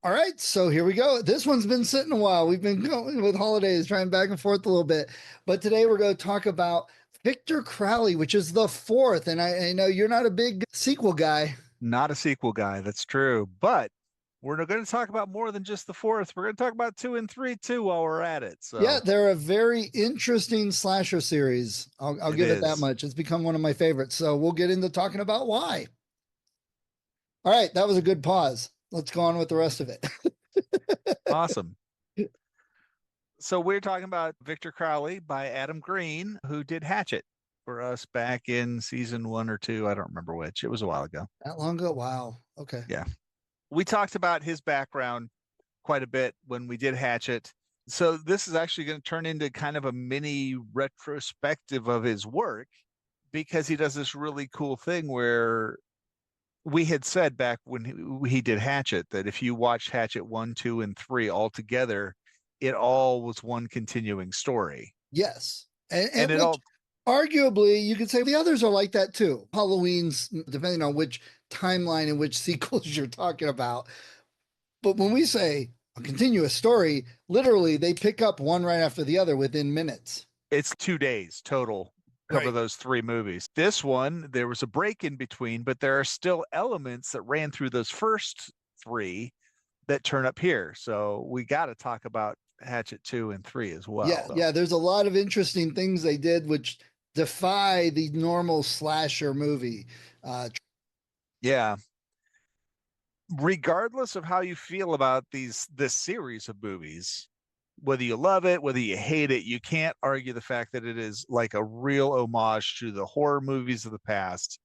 All right, so here we go. This one's been sitting a while. We've been going with holidays, trying back and forth a little bit. But today we're going to talk about Victor Crowley, which is the fourth. And I know you're not a big sequel guy. Not a sequel guy, that's true. But we're going to talk about more than just the fourth. We're going to talk about two and three too while we're at it. Yeah, So they're a very interesting slasher series. I'll it give it that is much. It's become one of my favorites. So we'll get into talking about why. All right, that was a good pause. Let's go on with the rest of it. awesome. So we're talking about Victor Crowley by Adam Green, who did Hatchet for us back in season 1 or 2. I don't remember which. It was a while ago. That long ago? Wow. Okay. Yeah. We talked about his background quite a bit when we did Hatchet. So this is actually going to turn into kind of a mini retrospective of his work because he does this really cool thing where we had said back when he did Hatchet that if you watched Hatchet 1, 2, and 3 all together, it all was one continuing story. Yes. And And it which all, arguably you could say the others are like that too. Halloween's, depending on which timeline and which sequels you're talking about. But when we say a continuous story, literally they pick up one right after the other within minutes. it's 2 days total cover Right. those three movies. This one, there was a break in between, but there are still elements that ran through those first three that turn up here. So we got to talk about Hatchet 2 and 3 as Yeah. well. So, Yeah. There's a lot of interesting things they did which defy the normal slasher movie. yeah, regardless of how you feel about this series of movies, whether you love it, whether you hate it, you can't argue the fact that it is like a real homage to the horror movies of the past